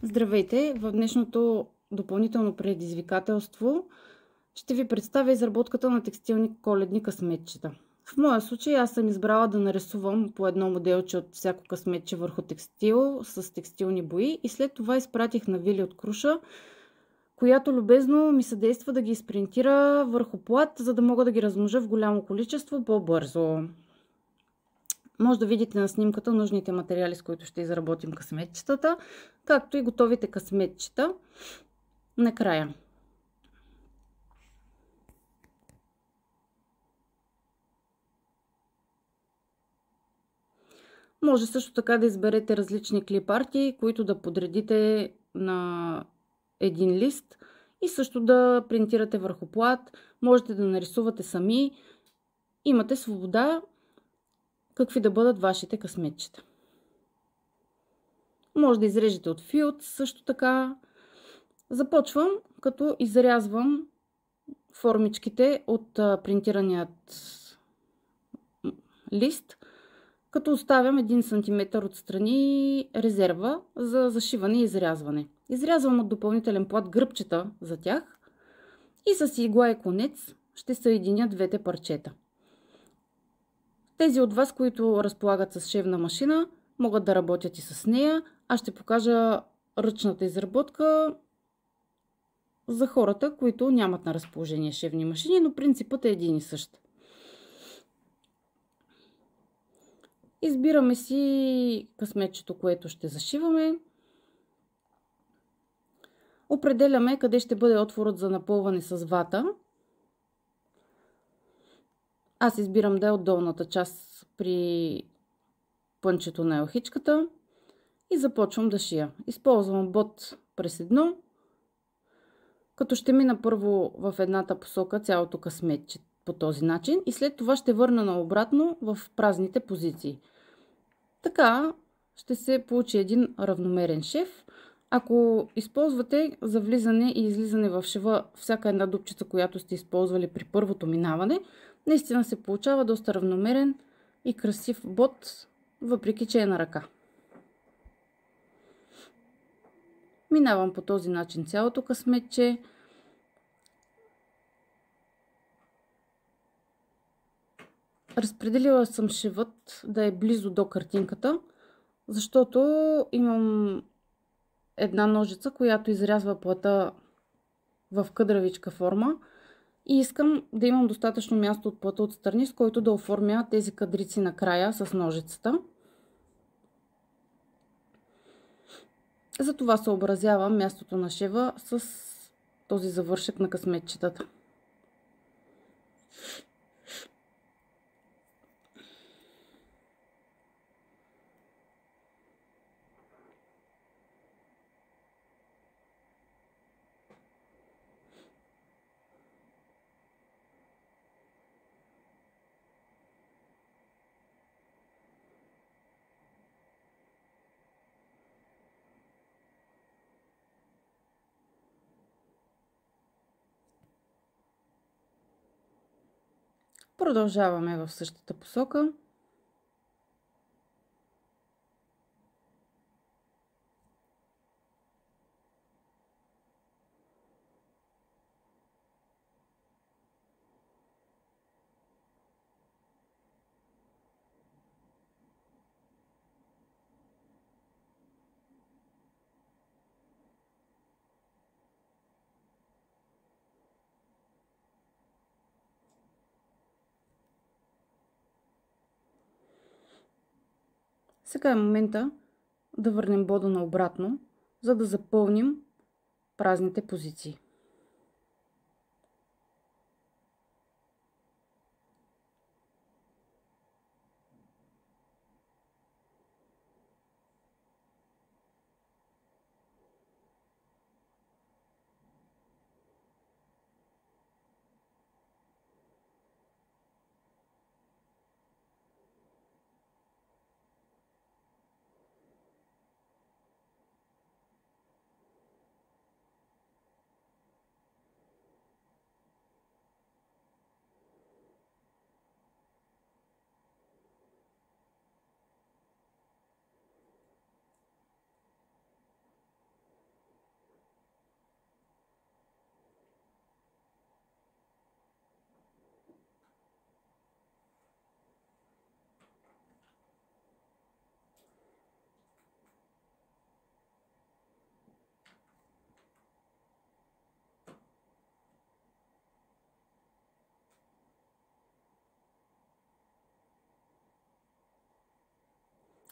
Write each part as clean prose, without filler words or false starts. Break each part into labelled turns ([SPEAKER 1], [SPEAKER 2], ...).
[SPEAKER 1] Здравейте! В днешното допълнително предизвикателство ще ви представя изработката на текстилни коледни късметчета. В моя случай аз съм избрала да нарисувам по едно моделче от всяко късметче върху текстил с текстилни бои и след това изпратих на Вили от Круша, която любезно ми съдейства да ги изпринтира върху плат, за да мога да ги размножа в голямо количество по-бързо. Може да видите на снимката нужните материали, с които ще изработим късметчетата, както и готовите късметчета накрая. Може също така да изберете различни клипарти, които да подредите на един лист и също да принтирате върху плат. Можете да нарисувате сами. Имате свобода какви да бъдат вашите късметчета. Може да изрежете от филд също така. Започвам като изрязвам формичките от принтираният лист, като оставям 1 см отстрани резерва за зашиване и изрязване. Изрязвам от допълнителен плат гръбчета за тях и с игла и конец ще съединя двете парчета. Тези от вас, които разполагат с шевна машина, могат да работят и с нея. Аз ще покажа ръчната изработка за хората, които нямат на разположение шевни машини, но принципът е един и същ. Избираме си късметчето, което ще зашиваме. Определяме къде ще бъде отворът за напълване с вата. Аз избирам да е от долната част при пънчето на елхичката и започвам да шия. Използвам бот през едно, като ще мина първо в едната посока цялото късметче по този начин и след това ще върна наобратно в празните позиции. Така ще се получи един равномерен шев. Ако използвате за влизане и излизане в шева всяка една дупчица, която сте използвали при първото минаване, наистина се получава доста равномерен и красив бот, въпреки че е на ръка. Минавам по този начин цялото късметче. Разпределила съм шевът да е близо до картинката, защото имам една ножица, която изрязва плата в къдравичка форма и искам да имам достатъчно място от плата отстрани, с който да оформя тези кадрици накрая с ножицата. Затова съобразявам мястото на шева с този завършек на късметчетата. Продължаваме в същата посока. Сега е момента да върнем бода наобратно, за да запълним празните позиции.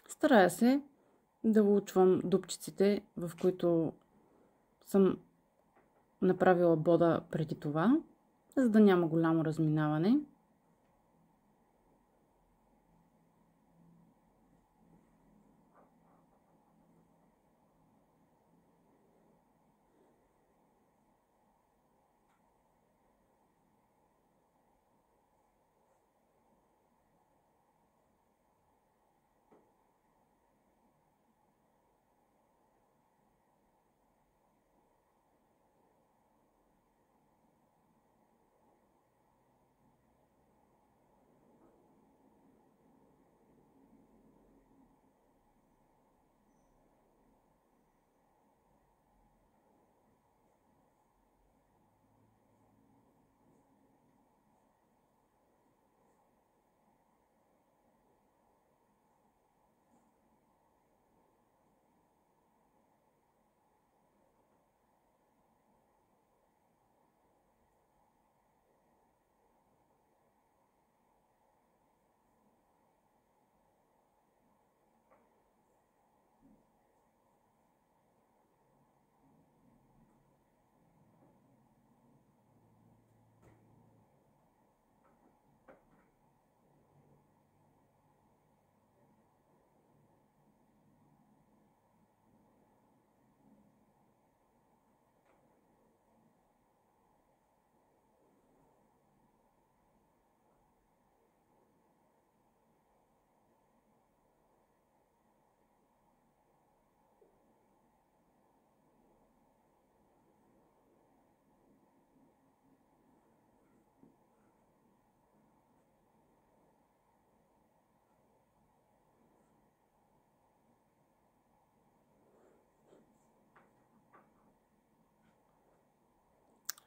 [SPEAKER 1] Старая се да улучвам дупчиците, в които съм направила бода преди това, за да няма голямо разминаване.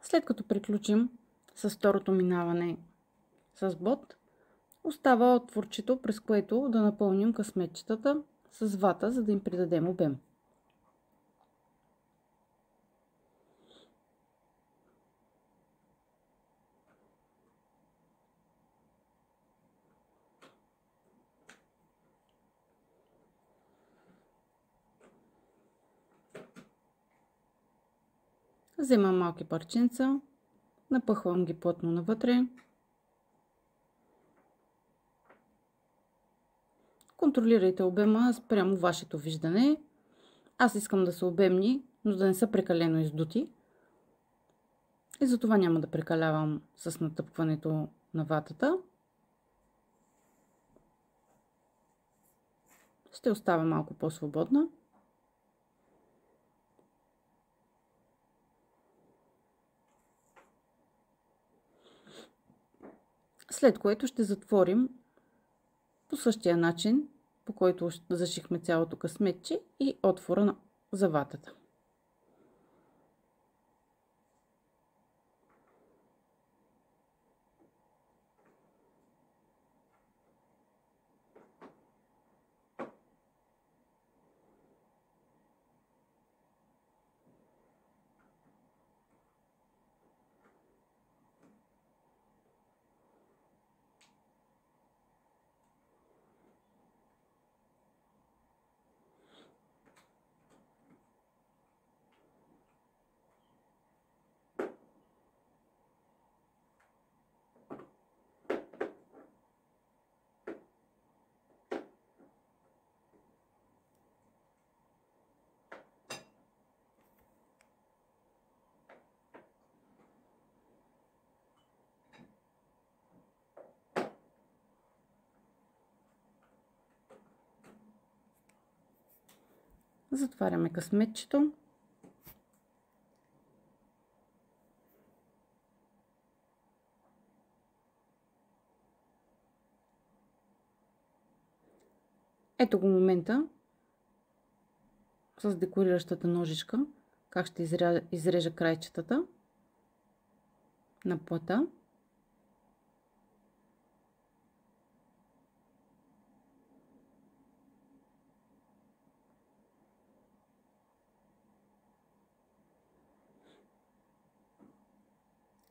[SPEAKER 1] След като приключим с второто минаване с бод, остава отворчето, през което да напълним късметчетата с вата, за да им придадем обем. Вземам малки парченца, напъхвам ги плътно навътре. Контролирайте обема спрямо вашето виждане. Аз искам да са обемни, но да не са прекалено издути. И затова няма да прекалявам с натъпкването на ватата. Ще оставя малко по-свободна. След което ще затворим по същия начин, по който зашихме цялото късметче и отвора за ватата. Затваряме късметчето. Ето го момента с декориращата ножичка, как ще изрежа крайчетата на плата.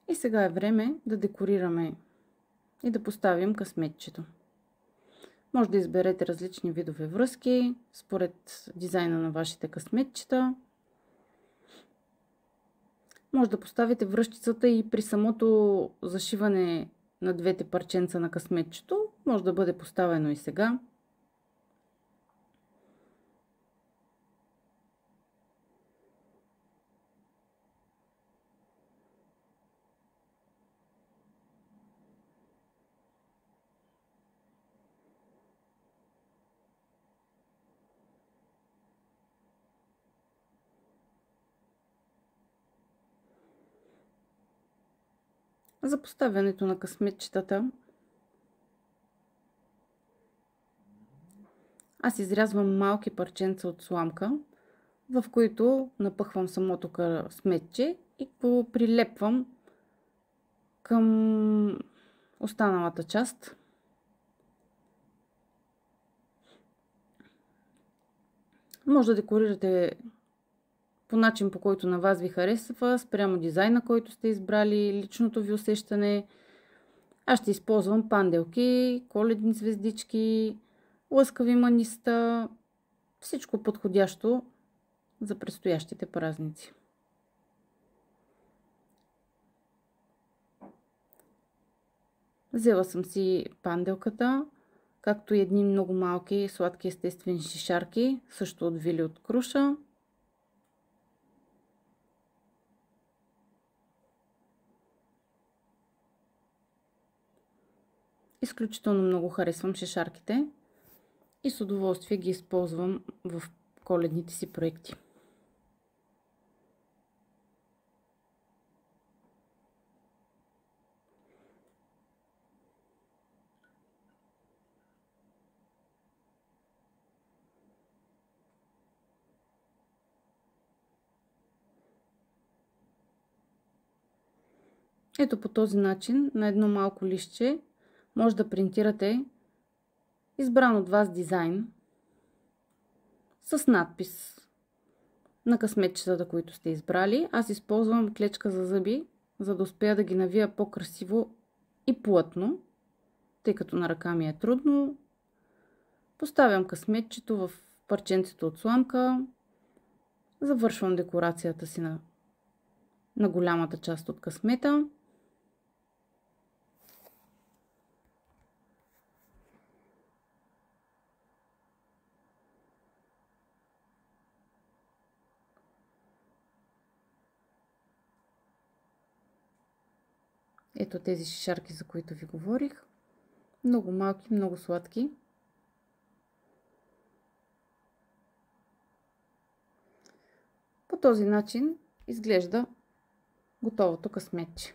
[SPEAKER 1] И сега е време да декорираме и да поставим късметчето. Може да изберете различни видове връзки, според дизайна на вашите късметчета. Може да поставите връзчицата и при самото зашиване на двете парченца на късметчето. Може да бъде поставено и сега. За поставянето на късметчетата аз изрязвам малки парченца от сламка, в които напъхвам самото късметче и го прилепвам към останалата част. Може да декорирате по начин, по който на вас ви харесва, спрямо дизайна, който сте избрали, личното ви усещане. Аз ще използвам панделки, коледни звездички, лъскави маниста, всичко подходящо за предстоящите празници. Взела съм си панделката, както и едни много малки сладки естествени шишарки, също от Вили от Круша. Изключително много харесвам шишарките и с удоволствие ги използвам в коледните си проекти. Ето по този начин на едно малко листче може да принтирате избран от вас дизайн с надпис на късметчетата, които сте избрали. Аз използвам клечка за зъби, за да успея да ги навия по-красиво и плътно, тъй като на ръка ми е трудно. Поставям късметчето в парченцето от сламка, завършвам декорацията си на голямата част от късмета. Ето тези шишарки, за които ви говорих. Много малки, много сладки. По този начин изглежда готовото късметче.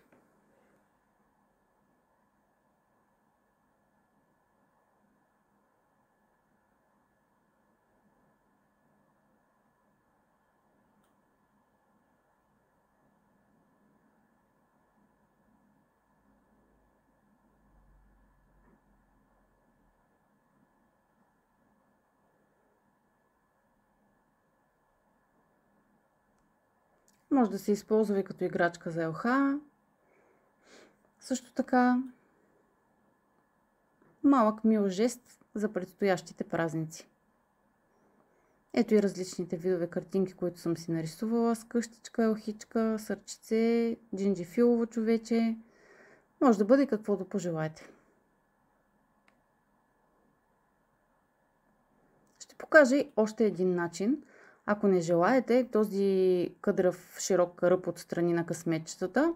[SPEAKER 1] Може да се използва и като играчка за елха. Също така малък мил жест за предстоящите празници. Ето и различните видове картинки, които съм си нарисувала. С къщичка, елхичка, сърчице, джинджифилово човече. Може да бъде каквото пожелаете. Ще покажа и още един начин. Ако не желаете този къдрав широк ръб от страни на късметчетата,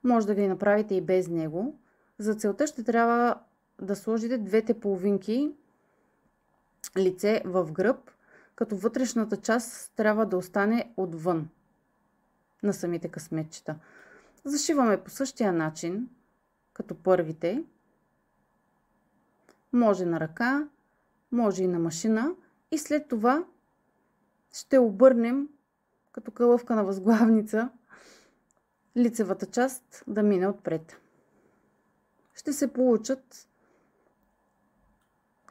[SPEAKER 1] може да ги направите и без него. За целта ще трябва да сложите двете половинки лице в гръб, като вътрешната част трябва да остане отвън на самите късметчета. Зашиваме по същия начин, като първите. Може на ръка, може и на машина. И след това ще обърнем като кълъвка на възглавница лицевата част да мине отпред. Ще се получат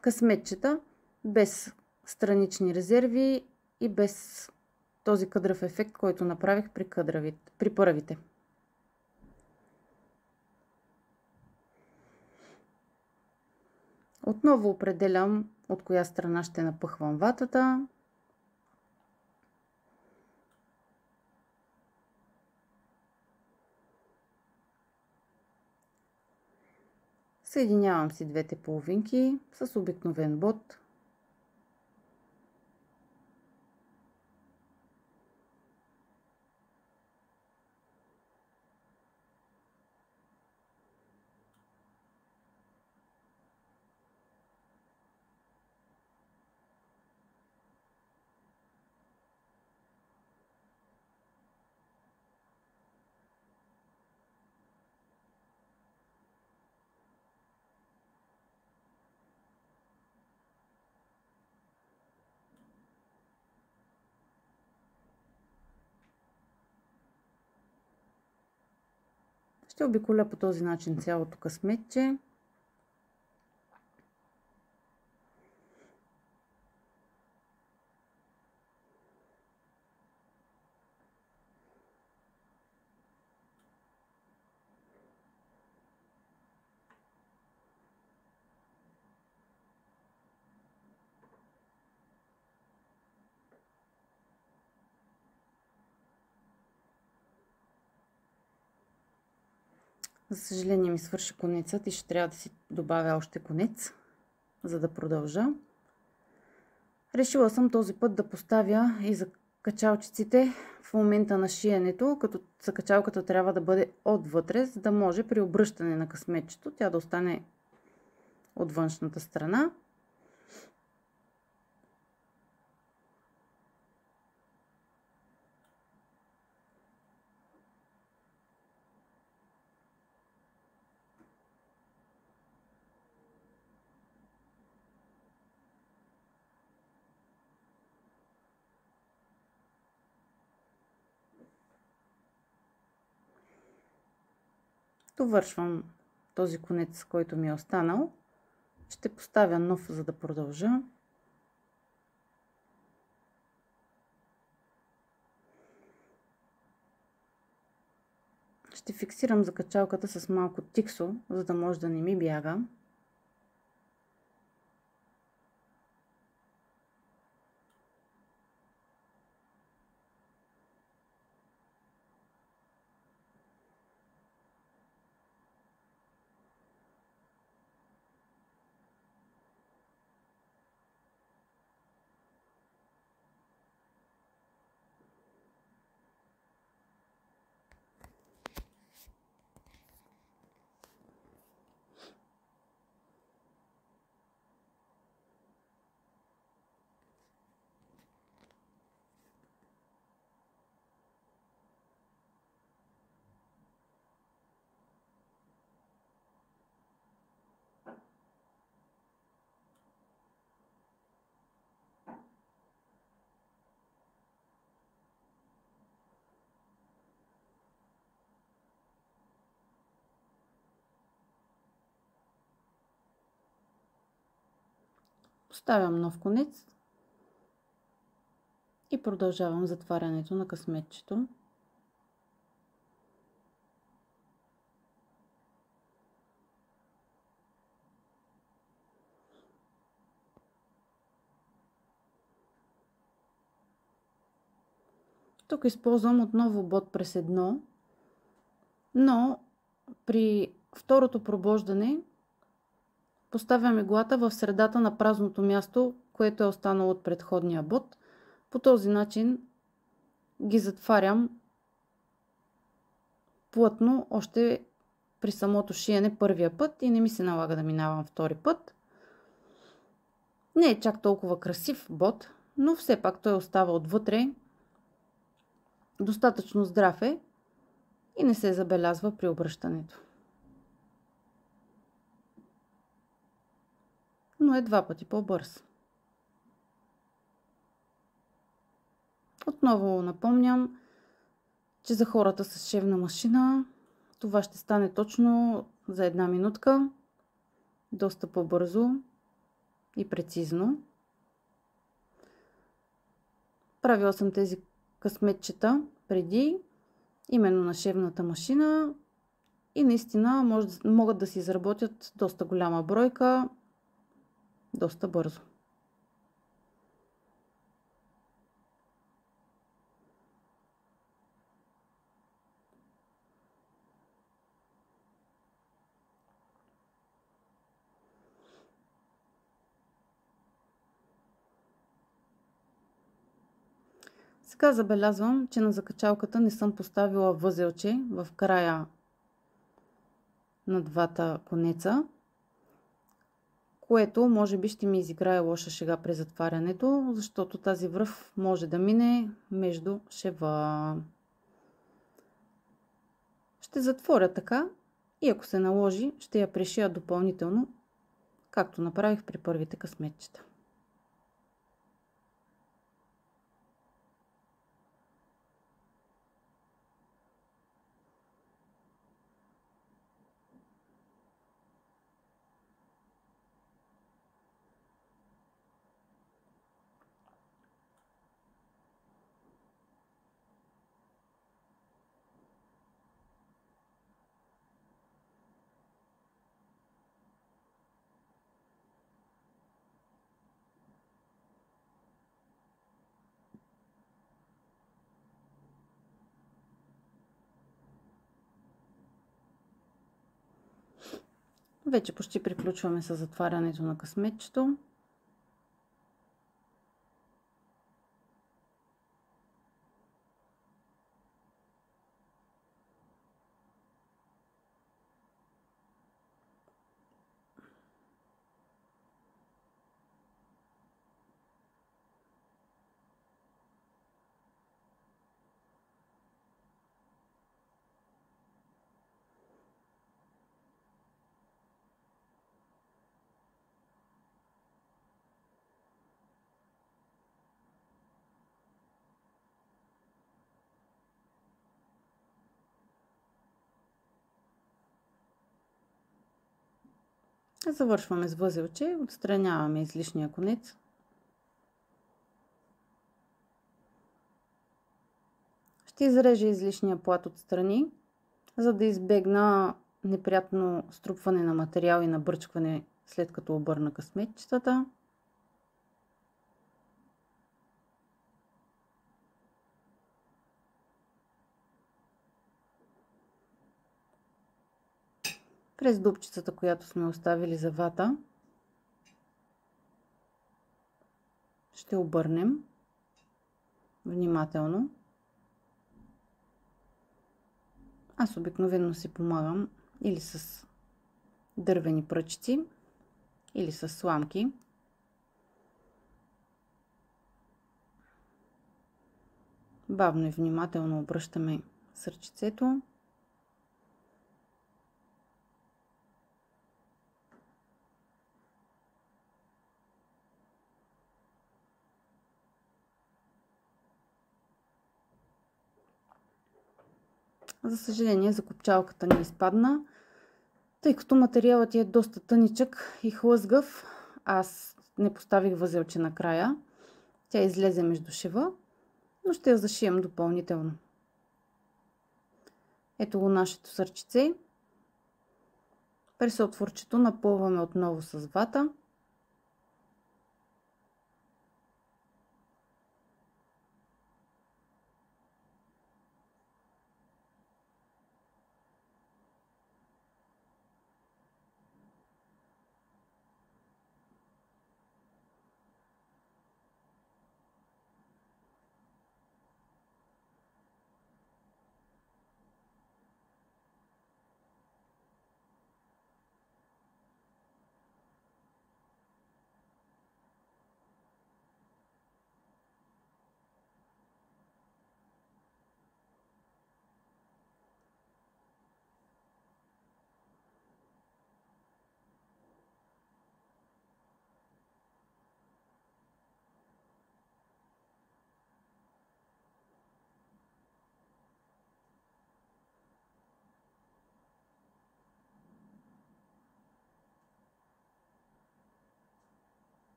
[SPEAKER 1] късметчета без странични резерви и без този къдрав ефект, който направих при първите. Отново определям от коя страна ще напъхвам ватата. Съединявам си двете половинки с обикновен бот. Ще обиколя по този начин цялото късметче. За съжаление ми свърши конецът и ще трябва да си добавя още конец, за да продължа. Решила съм този път да поставя и за качалчиците в момента на шиенето, като закачалката трябва да бъде отвътре, за да може при обръщане на късметчето тя да остане от външната страна. Довършвам този конец, който ми е останал. Ще поставя нов, за да продължа. Ще фиксирам закачалката с малко тиксо, за да може да не ми бяга. Поставям нов конец и продължавам затварянето на късметчето. Тук използвам отново бот през едно, но при второто пробождане поставям иглата в средата на празното място, което е останало от предходния бот. По този начин ги затварям плътно още при самото шиене първия път и не ми се налага да минавам втори път. Не е чак толкова красив бот, но все пак той остава отвътре. Достатъчно здрав е и не се забелязва при обръщането. Но е два пъти по-бърз. Отново напомням, че за хората с шевна машина това ще стане точно за една минутка. Доста по-бързо и прецизно. Правила съм тези късметчета преди, именно на шевната машина и наистина могат да се изработят доста голяма бройка доста бързо. Сега забелязвам, че на закачалката не съм поставила възелче в края на двата конеца, което може би ще ми изиграе лоша шега при затварянето, защото тази връв може да мине между шева. Ще затворя така и ако се наложи, ще я пришия допълнително, както направих при първите късметчета. Вече почти приключваме с затварянето на късметчето. Завършваме с възелче, отстраняваме излишния конец. Ще изрежа излишния плат отстрани, за да избегна неприятно струпване на материал и набърчкване след като обърна късметчетата. През дупчицата, която сме оставили за вата, ще обърнем внимателно. Аз обикновено си помагам или с дървени пръчици, или с сламки. Бавно и внимателно обръщаме сърчицето. За съжаление, закопчалката ни изпадна, тъй като материалът е доста тъничък и хлъзгав. Аз не поставих възелче накрая. Тя излезе между шева, но ще я зашием допълнително. Ето го нашето сърчице. През отворчето напълваме отново с вата.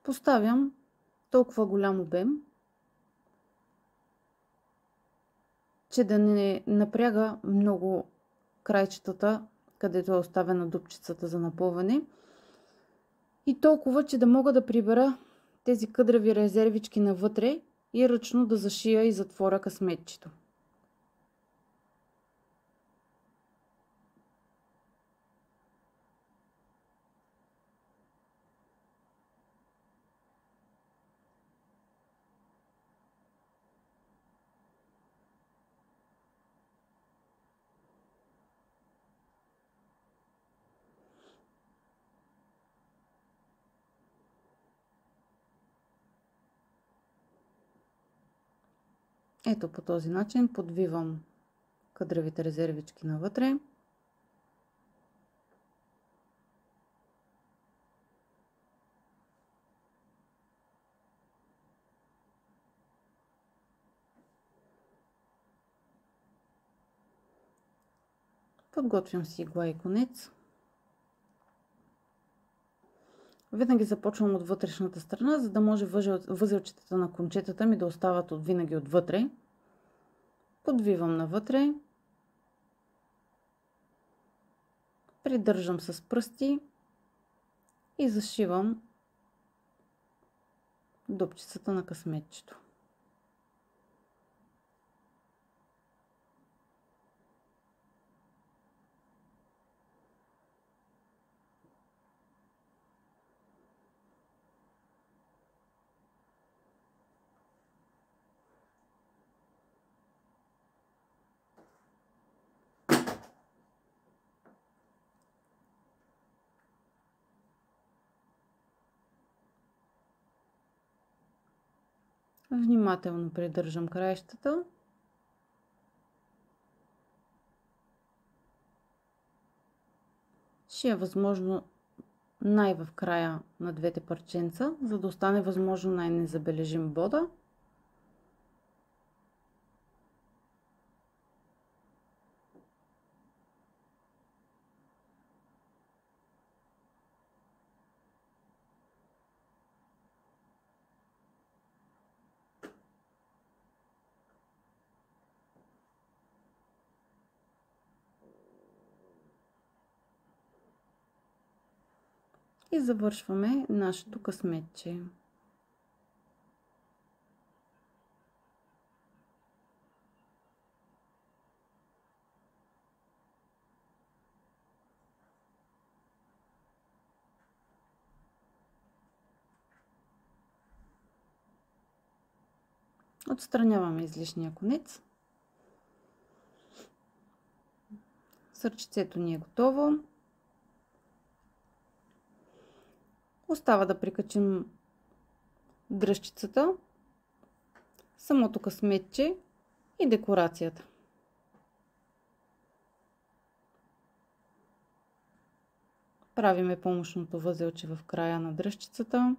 [SPEAKER 1] Поставям толкова голям обем, че да не напряга много крайчетата, където е оставена дупчицата за напълване. И толкова, че да мога да прибера тези къдрави резервички навътре и ръчно да зашия и затворя късметчето. Ето по този начин подвивам къдравите резервички навътре. Подготвям си игла и конец. Винаги започвам от вътрешната страна, за да може възелчетата на кончетата ми да остават винаги отвътре. Подвивам навътре. Придържам с пръсти и зашивам дупчицата на късметчето. Внимателно придържам краищата. Шия възможно най-в края на двете парченца, за да остане възможно най-незабележим бода. И завършваме нашето късметче. Отстраняваме излишния конец. Сърчицето ни е готово. Остава да прикачим дръжчицата, самото късметче и декорацията. Правиме помощното възелче в края на дръжчицата.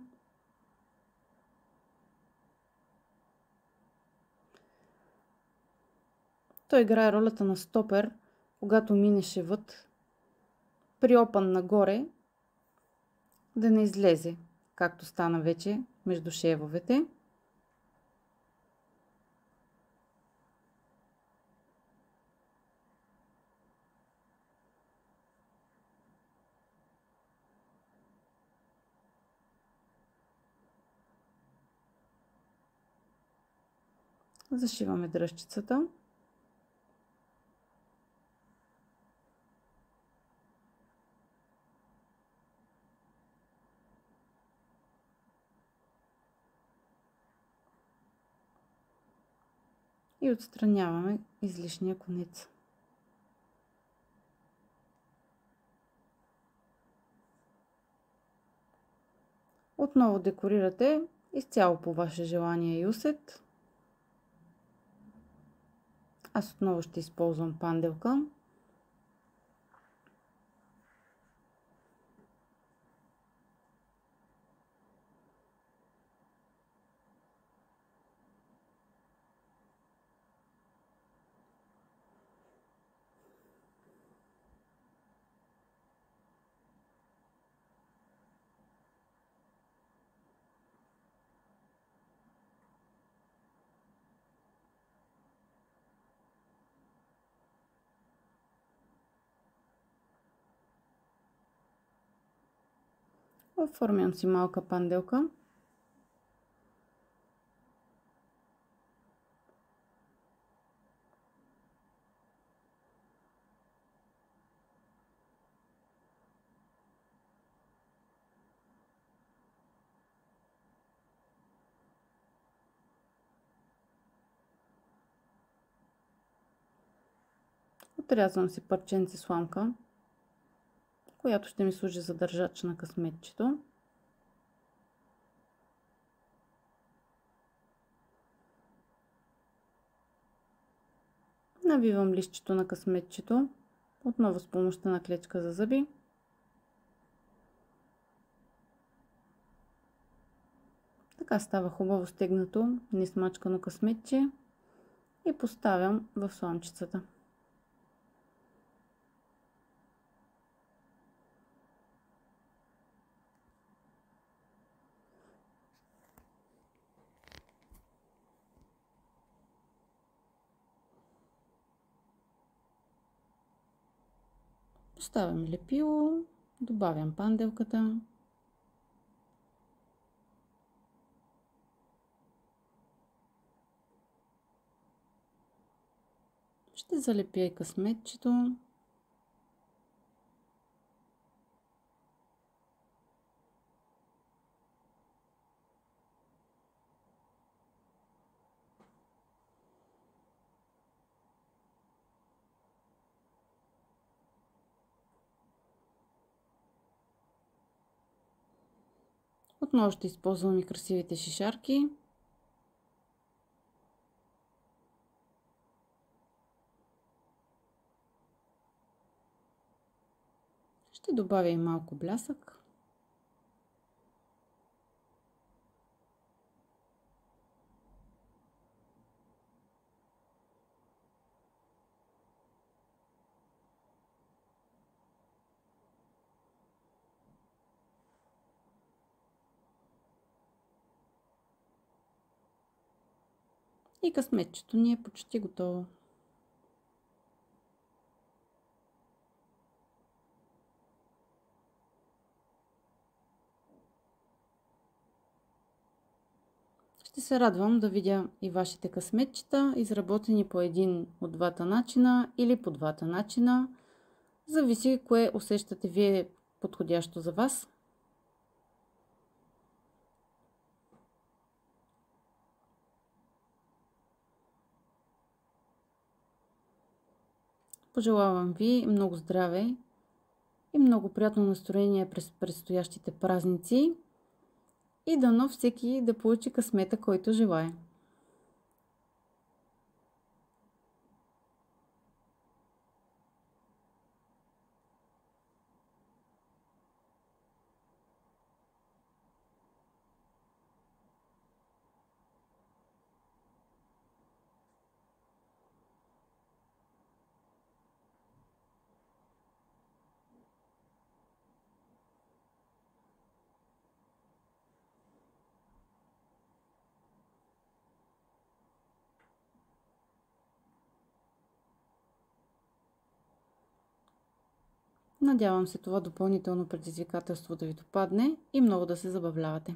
[SPEAKER 1] Той играе ролята на стопер, когато мине шевът, при опън нагоре да не излезе, както стана вече между шевовете. Зашиваме дръжчицата. И отстраняваме излишния конец. Отново декорирате изцяло по ваше желание и усет. Аз отново ще използвам панделка. Оформям си малка панделка. Отрязвам си парченце сламка, която ще ми служи за държач на късметчето. Навивам листчето на късметчето, отново с помощта на клечка за зъби. Така става хубаво стегнато, несмачкано късметче и поставям в сламчицата. Поставям лепило, добавям панделката. Ще залепя и късметчето. Отново ще използвам и красивите шишарки. Ще добавя и малко блясък. И късметчето ни е почти готово. Ще се радвам да видя и вашите късметчета, изработени по един от двата начина или по двата начина. Зависи кое усещате вие подходящо за вас. Пожелавам ви много здраве и много приятно настроение през предстоящите празници и дано всеки да получи късмета, който желае. Надявам се това допълнително предизвикателство да ви допадне и много да се забавлявате.